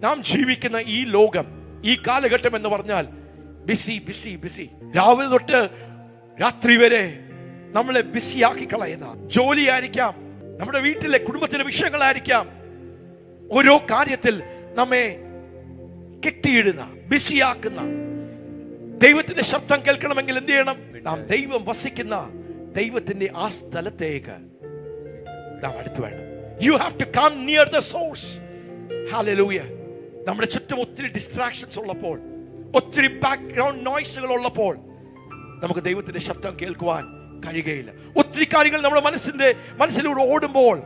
നാം ജീവിക്കുന്ന ഈ ലോകം, ഈ കാലഘട്ടം എന്ന് പറഞ്ഞാൽ ബിസി ബിസി ബിസി. രാവിലെ തൊട്ട് രാത്രി വരെ നമ്മളെ ബിസിയാക്കി കളയുന്ന ജോലിയായിരിക്കാം, നമ്മുടെ വീട്ടിലെ കുടുംബത്തിലെ വിഷയങ്ങളായിരിക്കാം, ഓരോ കാര്യത്തിൽ നമ്മെ കെട്ടിയിടുന്ന, ബിസിയാക്കുന്ന. ദൈവത്തിന്റെ ശബ്ദം കേൾക്കണമെങ്കിൽ എന്ത് ചെയ്യണം? നാം ദൈവം വസിക്കുന്ന ദൈവത്തിന്റെ ആ സ്ഥലത്തേക്ക് നാം അടുത്ത് വേണം. You have to come near the source. Hallelujah. നമ്മുടെ ചുറ്റും ഒത്തിരി ഡിസ്ട്രാക്ഷൻസ് ഉള്ളപ്പോൾ, ഒത്തിരി ബാക്ക്ഗ്രൗണ്ട് നോയ്സുകൾ ഉള്ളപ്പോൾ നമുക്ക് ദൈവത്തിന്റെ ശബ്ദം കേൾക്കുവാൻ കഴിയുകയില്ല. ഒത്തിരി കാര്യങ്ങൾ നമ്മുടെ മനസ്സിലൂടെ ഓടുമ്പോൾ,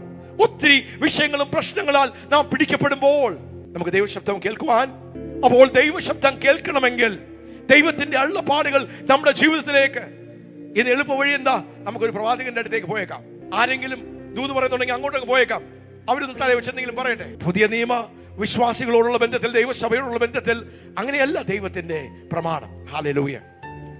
ഒത്തിരി വിഷയങ്ങളും പ്രശ്നങ്ങളാൽ നാം പിടിക്കപ്പെടുമ്പോൾ നമുക്ക് ദൈവശബ്ദം കേൾക്കുവാൻ. അപ്പോൾ ദൈവശബ്ദം കേൾക്കണമെങ്കിൽ ദൈവത്തിന്റെ അരുളപ്പാടുകൾ നമ്മുടെ ജീവിതത്തിലേക്ക്. ഇത് എളുപ്പ വഴി എന്താ? നമുക്കൊരു പ്രവാചകന്റെ അടുത്തേക്ക് പോയേക്കാം. ആരെങ്കിലും ദൂത് പറയുന്നുണ്ടെങ്കിൽ അങ്ങോട്ടേക്ക് പോയേക്കാം. അവരൊന്നും തലേ വെച്ച് എന്തെങ്കിലും പറയട്ടെ. പുതിയ നിയമ വിശ്വാസികളോടുള്ള ബന്ധത്തിൽ, ദൈവസഭയോടുള്ള ബന്ധത്തിൽ അങ്ങനെയല്ല ദൈവത്തിന്റെ പ്രമാണം. ഹല്ലേലൂയ.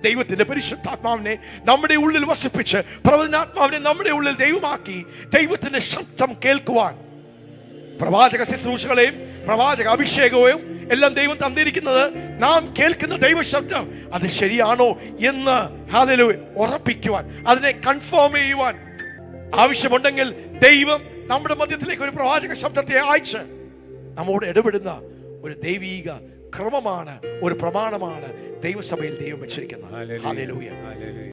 ദൈവത്തിന്റെ പരിശുദ്ധാത്മാവിനെ നമ്മുടെ ഉള്ളിൽ വസിപ്പിച്ച്, പ്രവചനാത്മാവിനെ നമ്മുടെ ഉള്ളിൽ ദൈവമാക്കി ദൈവത്തിന്റെ ശബ്ദം കേൾക്കുവാൻ പ്രവാചക ശുശ്രൂഷകളെയും പ്രവാചക അഭിഷേകവും എല്ലാം ദൈവം തന്നിരിക്കുന്നത് നാം കേൾക്കുന്ന ദൈവശബ്ദം അത് ശരിയാണോ എന്ന് ഹല്ലേലൂയ ഉറപ്പിക്കുവാൻ, അതിനെ കൺഫേം ചെയ്യുവാൻ ആവശ്യമുണ്ടെങ്കിൽ ദൈവം നമ്മുടെ മധ്യത്തിലേക്ക് ഒരു പ്രവാചക ശബ്ദത്തെ അയച്ച് നമ്മോട് ഇടപെടുന്ന ഒരു ദൈവീക ക്രമമാണ്, ഒരു പ്രമാണമാണ് ദൈവസഭയിൽ ദൈവം വെച്ചിരിക്കുന്നത്. ഹല്ലേലൂയ.